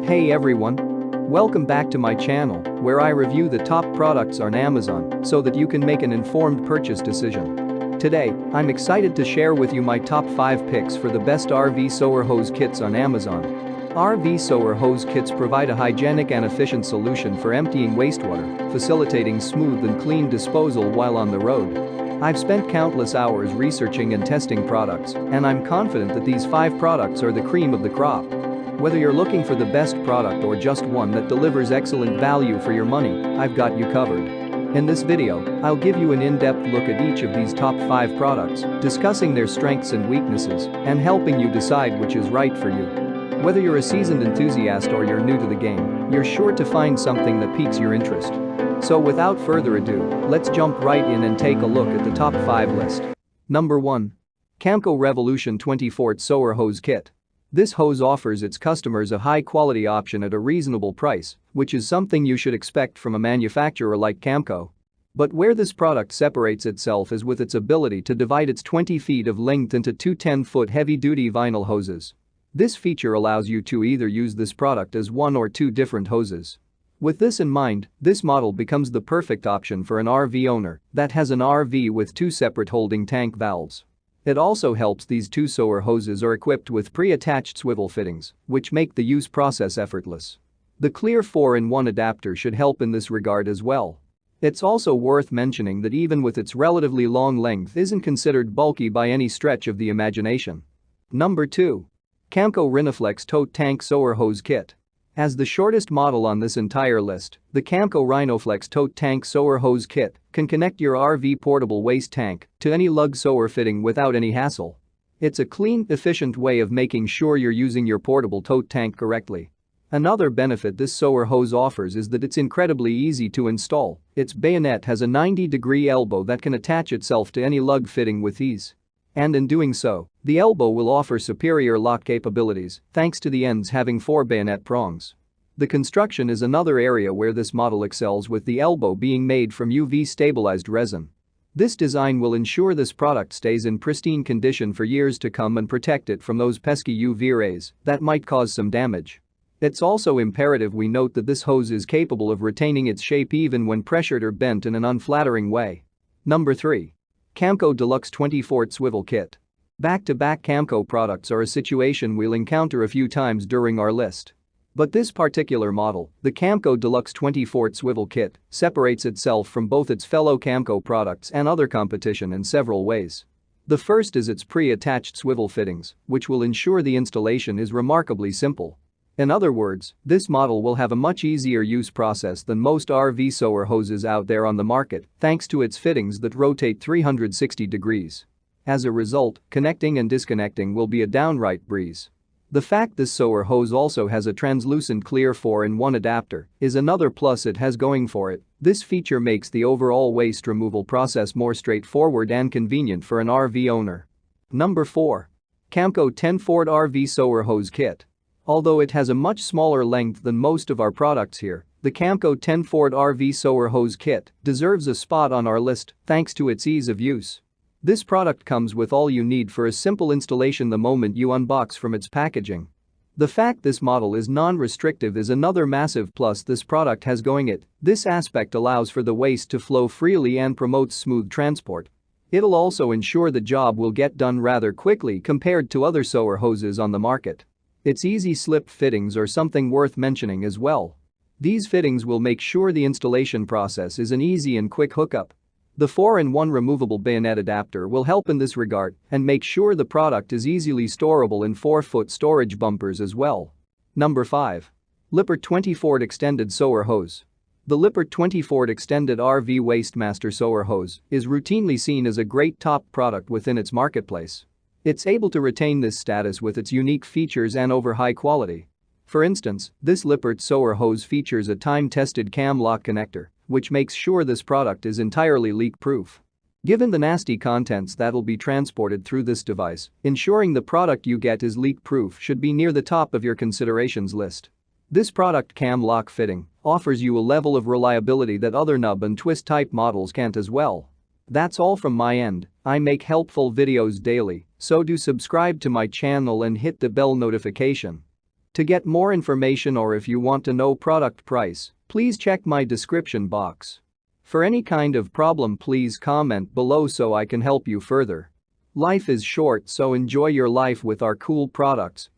Hey everyone! Welcome back to my channel, where I review the top products on Amazon so that you can make an informed purchase decision. Today, I'm excited to share with you my top 5 picks for the best RV sower hose kits on Amazon. RV sower hose kits provide a hygienic and efficient solution for emptying wastewater, facilitating smooth and clean disposal while on the road. I've spent countless hours researching and testing products, and I'm confident that these 5 products are the cream of the crop. Whether you're looking for the best product or just one that delivers excellent value for your money, I've got you covered. In this video, I'll give you an in-depth look at each of these top 5 products, discussing their strengths and weaknesses, and helping you decide which is right for you. Whether you're a seasoned enthusiast or you're new to the game, you're sure to find something that piques your interest. So without further ado, let's jump right in and take a look at the top 5 list. Number 1. Camco Revolution 20-Fort Sower Hose Kit. This hose offers its customers a high-quality option at a reasonable price, which is something you should expect from a manufacturer like Camco. But where this product separates itself is with its ability to divide its 20 feet of length into two 10-foot heavy-duty vinyl hoses. This feature allows you to either use this product as one or two different hoses. With this in mind, this model becomes the perfect option for an RV owner that has an RV with 2 separate holding tank valves. It also helps these 2 sower hoses are equipped with pre-attached swivel fittings, which make the use process effortless. The clear 4-in-1 adapter should help in this regard as well. It's also worth mentioning that even with its relatively long length isn't considered bulky by any stretch of the imagination. Number 2. Camco Rhinoflex Tote Tank Sower Hose Kit. As the shortest model on this entire list, the Camco Rhinoflex Tote Tank Sower Hose Kit can connect your RV portable waste tank to any lug sower fitting without any hassle. It's a clean, efficient way of making sure you're using your portable tote tank correctly. Another benefit this sower hose offers is that it's incredibly easy to install. Its bayonet has a 90-degree elbow that can attach itself to any lug fitting with ease. And in doing so, the elbow will offer superior lock capabilities thanks to the ends having 4 bayonet prongs. The construction is another area where this model excels, with the elbow being made from UV-stabilized resin. This design will ensure this product stays in pristine condition for years to come and protect it from those pesky UV rays that might cause some damage. It's also imperative we note that this hose is capable of retaining its shape even when pressured or bent in an unflattering way. Number 3. Camco Deluxe 20-Fort Swivel Kit. Back-to-back Camco products are a situation we'll encounter a few times during our list. But this particular model, the Camco Deluxe 20-Fort Swivel Kit, separates itself from both its fellow Camco products and other competition in several ways. The first is its pre-attached swivel fittings, which will ensure the installation is remarkably simple. In other words, this model will have a much easier use process than most RV sower hoses out there on the market, thanks to its fittings that rotate 360 degrees. As a result, connecting and disconnecting will be a downright breeze. The fact this sower hose also has a translucent clear 4-in-1 adapter is another plus it has going for it. This feature makes the overall waste removal process more straightforward and convenient for an RV owner. Number 4. Camco 10-Fort RV Sower Hose Kit. Although it has a much smaller length than most of our products here, the Camco 10-Fort RV Sower Hose Kit deserves a spot on our list thanks to its ease of use. This product comes with all you need for a simple installation the moment you unbox from its packaging. The fact this model is non-restrictive is another massive plus this product has going it. This aspect allows for the waste to flow freely and promotes smooth transport. It'll also ensure the job will get done rather quickly compared to other sower hoses on the market. Its easy slip fittings are something worth mentioning as well. These fittings will make sure the installation process is an easy and quick hookup. The 4-in-1 removable bayonet adapter will help in this regard and make sure the product is easily storable in 4-foot storage bumpers as well. Number 5. Lippert 20-Fort Extended Sower Hose. The Lippert 20-Fort Extended RV Wastemaster Sower Hose is routinely seen as a great top product within its marketplace. It's able to retain this status with its unique features and over high quality. For instance, this Lippert sower hose features a time-tested cam lock connector, which makes sure this product is entirely leak-proof. Given the nasty contents that'll be transported through this device, ensuring the product you get is leak-proof should be near the top of your considerations list. This product cam lock fitting offers you a level of reliability that other nub and twist type models can't as well. That's all from my end. I make helpful videos daily, so do subscribe to my channel and hit the bell notification. To get more information or if you want to know product price, please check my description box. For any kind of problem, please comment below so I can help you further. Life is short, so enjoy your life with our cool products.